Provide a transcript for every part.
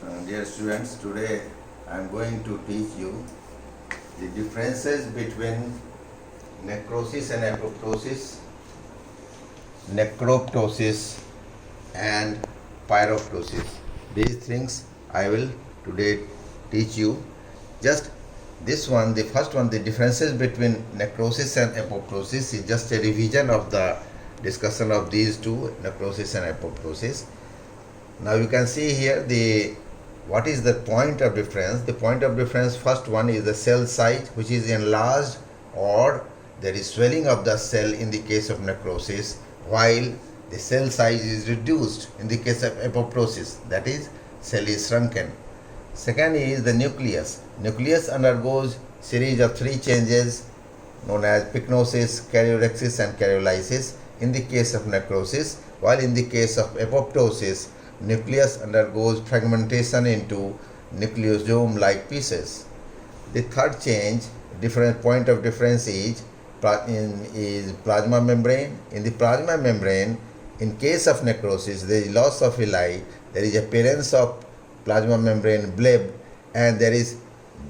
Dear students, today I am going to teach you the differences between necrosis and necroptosis and pyroptosis. These things I will today teach you. Just this one, the first one, the differences between necrosis and apoptosis is just a revision of the discussion of these two, necrosis and apoptosis. Now you can see here what is the point of difference. The point of difference, first one is the cell size, which is enlarged or there is swelling of the cell in the case of necrosis, while the cell size is reduced in the case of apoptosis, that is cell is shrunken. Second is the nucleus. Nucleus undergoes series of three changes known as pycnosis, karyolexis and karyolysis in the case of necrosis, while in the case of apoptosis nucleus undergoes fragmentation into nucleosome-like pieces. The third change, different point of difference is plasma membrane. In the plasma membrane, in case of necrosis, there is loss of villi, there is appearance of plasma membrane bleb, and there is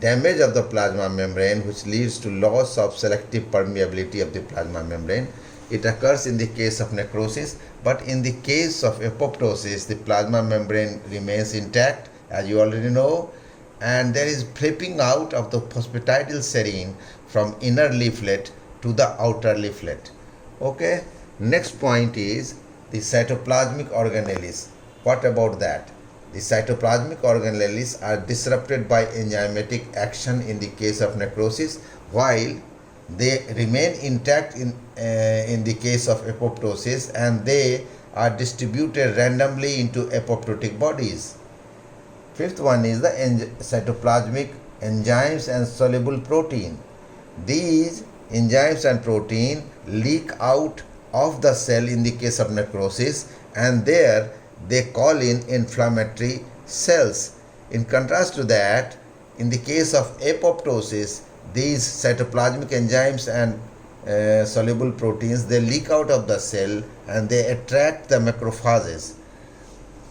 damage of the plasma membrane which leads to loss of selective permeability of the plasma membrane. It occurs in the case of necrosis, but in the case of apoptosis, the plasma membrane remains intact, as you already know, and there is flipping out of the phosphatidylserine from inner leaflet to the outer leaflet. Okay. Next point is the cytoplasmic organelles. What about that? The cytoplasmic organelles are disrupted by enzymatic action in the case of necrosis, while they remain intact in the case of apoptosis, and they are distributed randomly into apoptotic bodies. Fifth one is the cytoplasmic enzymes and soluble protein. These enzymes and protein leak out of the cell in the case of necrosis, and there they call in inflammatory cells. In contrast to that, in the case of apoptosis, these cytoplasmic enzymes and soluble proteins, they leak out of the cell and they attract the macrophages.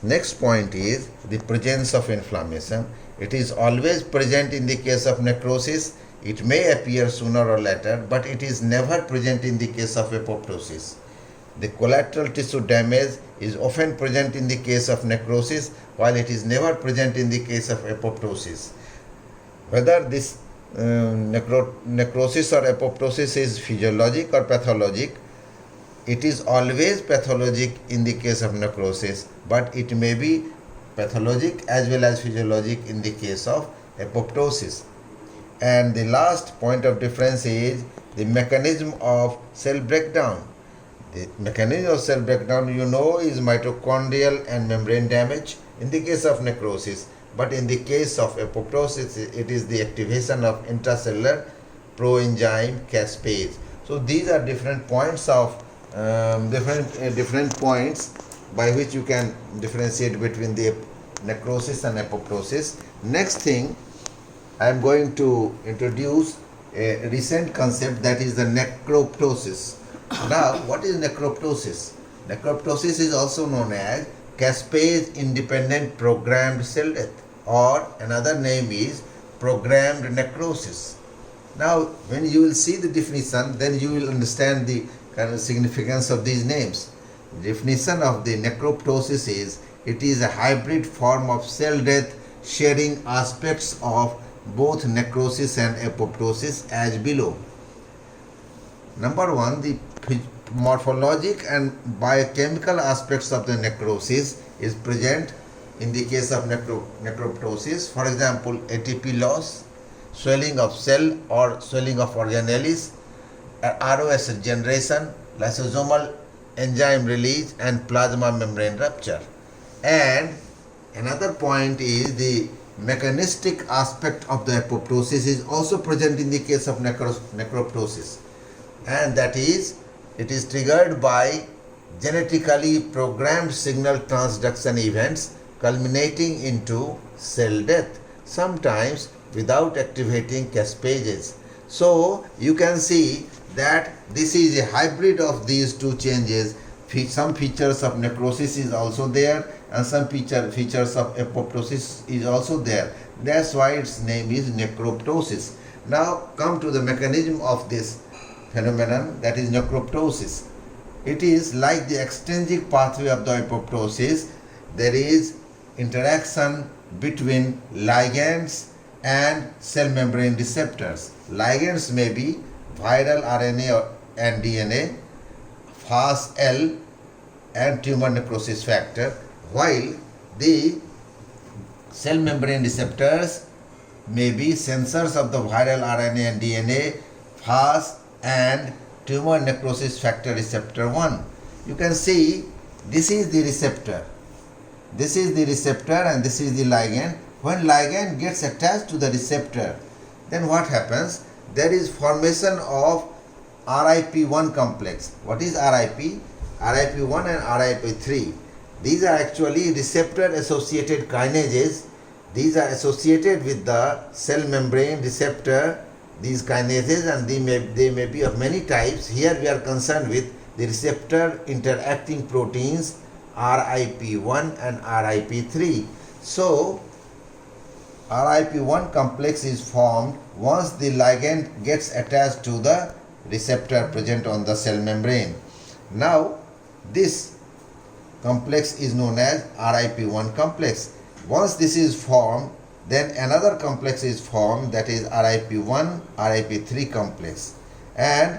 Next point is the presence of inflammation. It is always present in the case of necrosis. It may appear sooner or later, but it is never present in the case of apoptosis. The collateral tissue damage is often present in the case of necrosis, while it is never present in the case of apoptosis. Whether this necrosis or apoptosis is physiologic or pathologic, it is always pathologic in the case of necrosis, but it may be pathologic as well as physiologic in the case of apoptosis. And the last point of difference is the mechanism of cell breakdown. The mechanism of cell breakdown, you know, is mitochondrial and membrane damage in the case of necrosis, but in the case of apoptosis, it is the activation of intracellular proenzyme caspase. So these are different points of different points by which you can differentiate between the necrosis and apoptosis. Next thing, I am going to introduce a recent concept, that is the necroptosis. Now, what is necroptosis? Necroptosis is also known as caspase independent programmed cell death, or another name is programmed necrosis. Now, when you will see the definition, then you will understand the kind of significance of these names. The definition of the necroptosis is, it is a hybrid form of cell death sharing aspects of both necrosis and apoptosis as below. Number one, the morphologic and biochemical aspects of the necrosis is present in the case of necroptosis. For example, ATP loss, swelling of cell or swelling of organelles, ROS generation, lysosomal enzyme release, and plasma membrane rupture. And another point is the mechanistic aspect of the apoptosis is also present in the case of necroptosis, and that is, it is triggered by genetically programmed signal transduction events culminating into cell death, sometimes without activating caspases. So you can see that this is a hybrid of these two changes, some features of necrosis is also there, and some features of apoptosis is also there. That's why its name is necroptosis. Now come to the mechanism of this phenomenon, that is necroptosis. It is like the extrinsic pathway of the apoptosis. There is interaction between ligands and cell membrane receptors. Ligands may be viral RNA and DNA, Fas-L and tumor necrosis factor, while the cell membrane receptors may be sensors of the viral RNA and DNA, Fas and tumor necrosis factor receptor 1. You can see this is the receptor. This is the receptor and this is the ligand. When ligand gets attached to the receptor, then what happens? There is formation of RIP1 complex. What is RIP? RIP1 and RIP3. These are actually receptor associated kinases. These are associated with the cell membrane receptor, these kinases, and they may be of many types. Here we are concerned with the receptor interacting proteins RIP1 and RIP3. So RIP1 complex is formed once the ligand gets attached to the receptor present on the cell membrane. Now this complex is known as RIP1 complex. Once this is formed, then another complex is formed, that is RIP1 RIP3 complex, and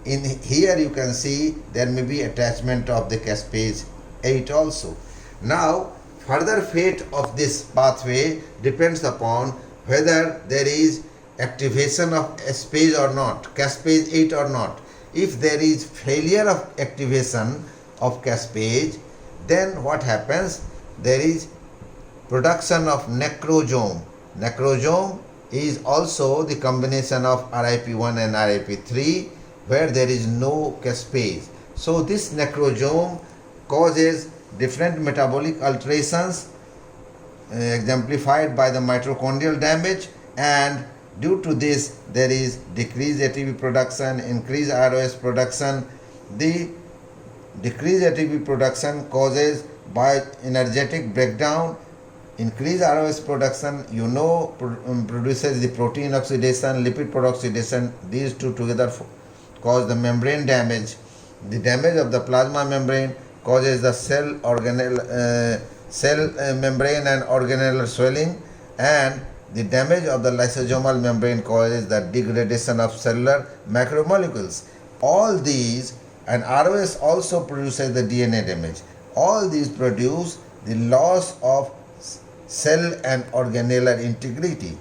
in here you can see there may be attachment of the caspase 8 also. Now further fate of this pathway depends upon whether there is activation of caspase or not, caspase 8 or not. If there is failure of activation of caspase, then what happens? There is production of necrosome. Necrosome is also the combination of RIP1 and RIP3 where there is no caspase. So this necrosome causes different metabolic alterations exemplified by the mitochondrial damage, and due to this there is decreased ATP production, increased ROS production. The decreased ATP production causes bioenergetic breakdown. Increased ROS production, produces the protein oxidation, lipid peroxidation. These two together cause the membrane damage. The damage of the plasma membrane causes the cell membrane and organelle swelling, and the damage of the lysosomal membrane causes the degradation of cellular macromolecules. All these, and ROS also produces the DNA damage. All these produce the loss of cell and organellar integrity.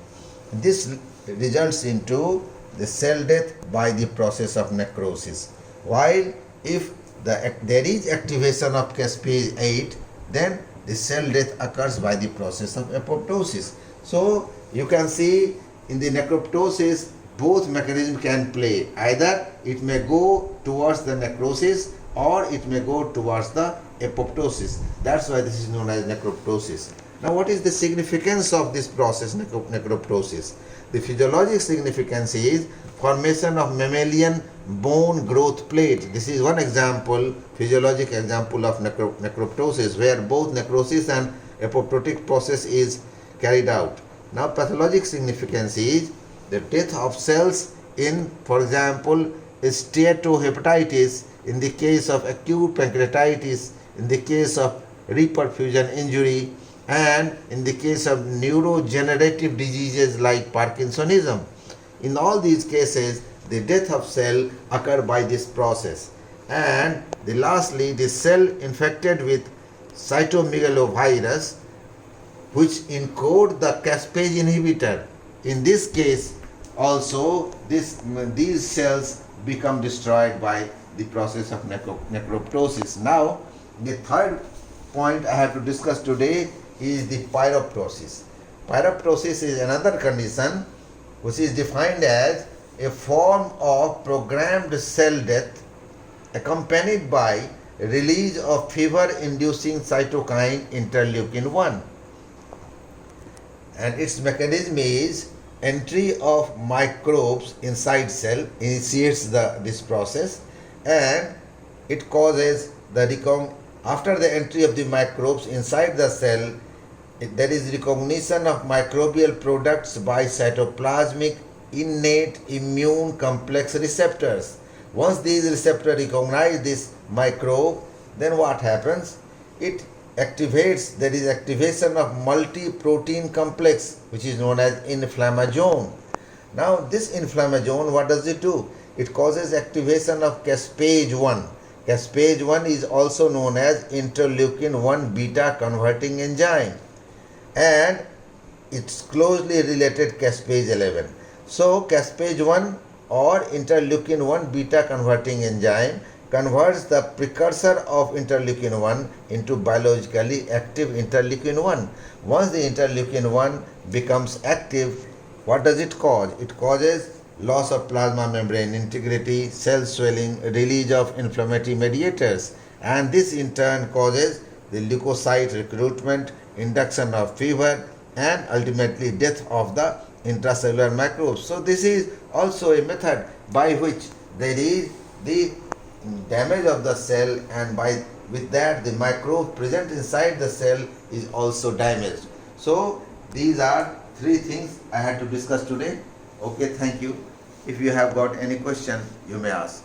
This results into the cell death by the process of necrosis. While if there is activation of caspase 8, then the cell death occurs by the process of apoptosis. So you can see in the necroptosis both mechanisms can play. Either it may go towards the necrosis or it may go towards the apoptosis. That's why this is known as necroptosis. Now what is the significance of this process, necroptosis? The physiologic significance is formation of mammalian bone growth plate. This is one example, physiologic example of necroptosis, where both necrosis and apoptotic process is carried out. Now pathologic significance is the death of cells in, for example, steatohepatitis, in the case of acute pancreatitis, in the case of reperfusion injury, and in the case of neurodegenerative diseases like Parkinsonism. In all these cases, the death of cell occur by this process. And lastly, the cell infected with cytomegalovirus, which encode the caspase inhibitor. In this case, also these cells become destroyed by the process of necroptosis. Now, the third point I have to discuss today is the pyroptosis. Pyroptosis is another condition which is defined as a form of programmed cell death accompanied by release of fever-inducing cytokine interleukin 1. And its mechanism is entry of microbes inside cell initiates this process, and it causes after the entry of the microbes inside the cell, there is recognition of microbial products by cytoplasmic innate immune complex receptors. Once these receptors recognize this microbe, then what happens? It activates, there is activation of multi-protein complex, which is known as inflammasome. Now this inflammasome, what does it do? It causes activation of caspase 1. Caspase 1 is also known as interleukin 1 beta converting enzyme, and it's closely related caspase 11. So caspase 1 or interleukin 1 beta converting enzyme converts the precursor of interleukin 1 into biologically active interleukin 1. Once the interleukin 1 becomes active, what does it cause? It causes loss of plasma membrane integrity, cell swelling, release of inflammatory mediators, and this in turn causes the leukocyte recruitment, induction of fever, and ultimately death of the intracellular microbes. So this is also a method by which there is the damage of the cell, and by with that the microbe present inside the cell is also damaged. So these are three things I had to discuss today. Okay, thank you. If you have got any question, you may ask.